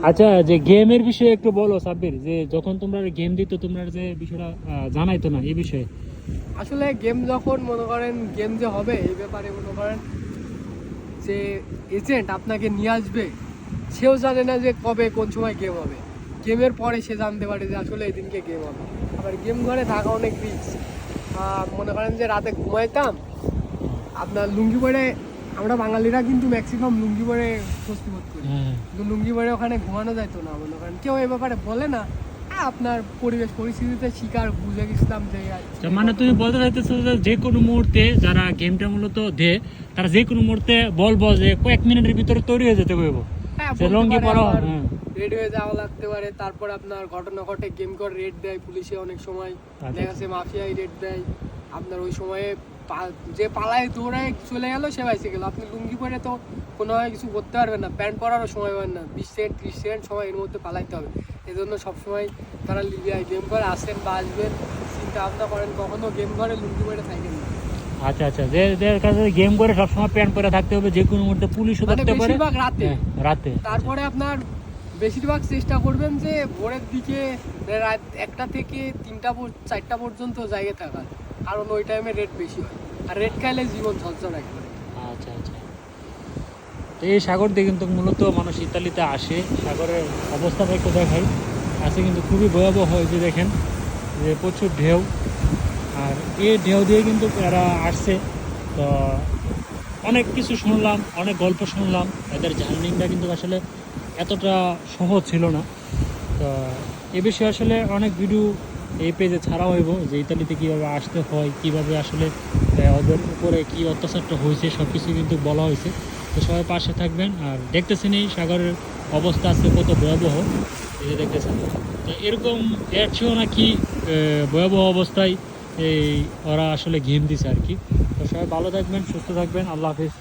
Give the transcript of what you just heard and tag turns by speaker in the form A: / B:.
A: আচ্ছা, যে গেমের বিষয়ে একটু বলো সাব্বির, যে যখন তোমরা গেম দিত তোমরা যে বিষয়টা জানাইতো না এই বিষয়ে।
B: আসলে গেম যখন মনে করেন গেম যে হবে এই ব্যাপারে মনে করেন যে এজেন্ট আপনাকে নিয়ে আসবে, সেও জানে না যে কবে কোন সময় গেম হবে। গেমের পরে সে জানতে পারে যে আসলে এই দিনকে গেম হবে। আবার গেম ঘরে থাকা অনেক রিস্ক। মনে করেন যে রাতে ঘুমাইতাম আপনার লুঙ্গি পরে, আমরা বাঙালিরা কিন্তু ম্যাক্সিমাম লুঙ্গি পরে স্বস্তি বোধ করি,
A: হ্যাঁ।
B: কিন্তু লুঙ্গি পরে ওখানে ঘুমানো যাইতো না। মনে করেন কেউ এই ব্যাপারে বলে না। আপনার পরিবেশ পরিস্থিতিতে শিকার বুঝে গেছিলাম যে
A: মানে তুমি বলতে চাইতেছো যে যে কোনো মুহূর্তে যারা গেমটা মূলত দে, তারা যে কোনো মুহূর্তে বলবো যে কয়েক মিনিটের ভিতরে তৈরি হয়ে যেতে হবে।
B: হ্যাঁ
A: সে লুঙ্গি পরো। হ্যাঁ।
B: রেড হয়ে যাওয়া লাগতে পারে। তারপর আপনার ঘটনা ঘটে গেম করে রেড দেয় পুলিশে অনেক সময়,
A: আচ্ছা।
B: দেখা যাচ্ছে মাফিয়াই রেড দেয়। আপনার ওই সময়ে যে পালায় দৌড়ায় চলে গেল সে বাইসে গেল। আপনি লুঙ্গি পরে তো কোনোভাবে কিছু করতে পারবেন না, প্যান্ট পরারও সময় পাবেন না, 20 সেকেন্ড 30 সেকেন্ড সময় এর মধ্যে পালাইতে হবে। এজন্য সবসময় তারা গেম করে আসেন বা আসবেন চিন্তা ভাবনা করেন, কখনো গেম ঘরে লুঙ্গি পরে থাকেন না।
A: আচ্ছা আচ্ছা, যে যে কাছে গেম করে সবসময় প্যান্ট পরে থাকতে হবে, যে কোনো মুহূর্তে পুলিশও
B: মানে
A: ধরতে পারে।
B: বেশিরভাগ রাতে।
A: হ্যাঁ, রাতে।
B: তারপরে আপনার বেশিরভাগ চেষ্টা করবেন যে ভোরের দিকে রাত 1টা থেকে 3টা 4টা পর্যন্ত জায়গায় থাকার, কারণ ওই টাইমে রেট বেশি হয়। আর রেট খাইলে জীবন ঝরঝর একবারে।
A: আচ্ছা আচ্ছা। তো এই সাগর দিয়ে কিন্তু মূলত মানুষ ইতালিতে আসে। সাগরের অবস্থাটা একটু দেখাই, আছে কিন্তু খুবই ভয়াবহ হয়, যে দেখেন যে প্রচুর ঢেউ। আর এই ঢেউ দিয়ে কিন্তু এরা আসছে। তো অনেক কিছু শুনলাম, অনেক গল্প শুনলাম। এদের জার্নিটা কিন্তু আসলে এতটা সহজ ছিল না। তো এ বিষয়ে আসলে অনেক ভিডিও এই পেজে ছাড়া হইব, যে ইতালিতে কীভাবে আসতে হয়, কীভাবে আসলে ওদের উপরে কী অত্যাচারটা হয়েছে, সব কিছু কিন্তু বলা হয়েছে। তো সবাই পাশে থাকবেন। আর দেখতেছেন এই সাগরের অবস্থা আছে কত ভয়াবহ, এই যে দেখতেছেন। তো এরকম এর চেয়েও নাকি ভয়াবহ অবস্থায় এই ওরা আসলে গেম দিছে আর কি। তো সবাই ভালো থাকবেন, সুস্থ থাকবেন, আল্লাহ হাফিজ।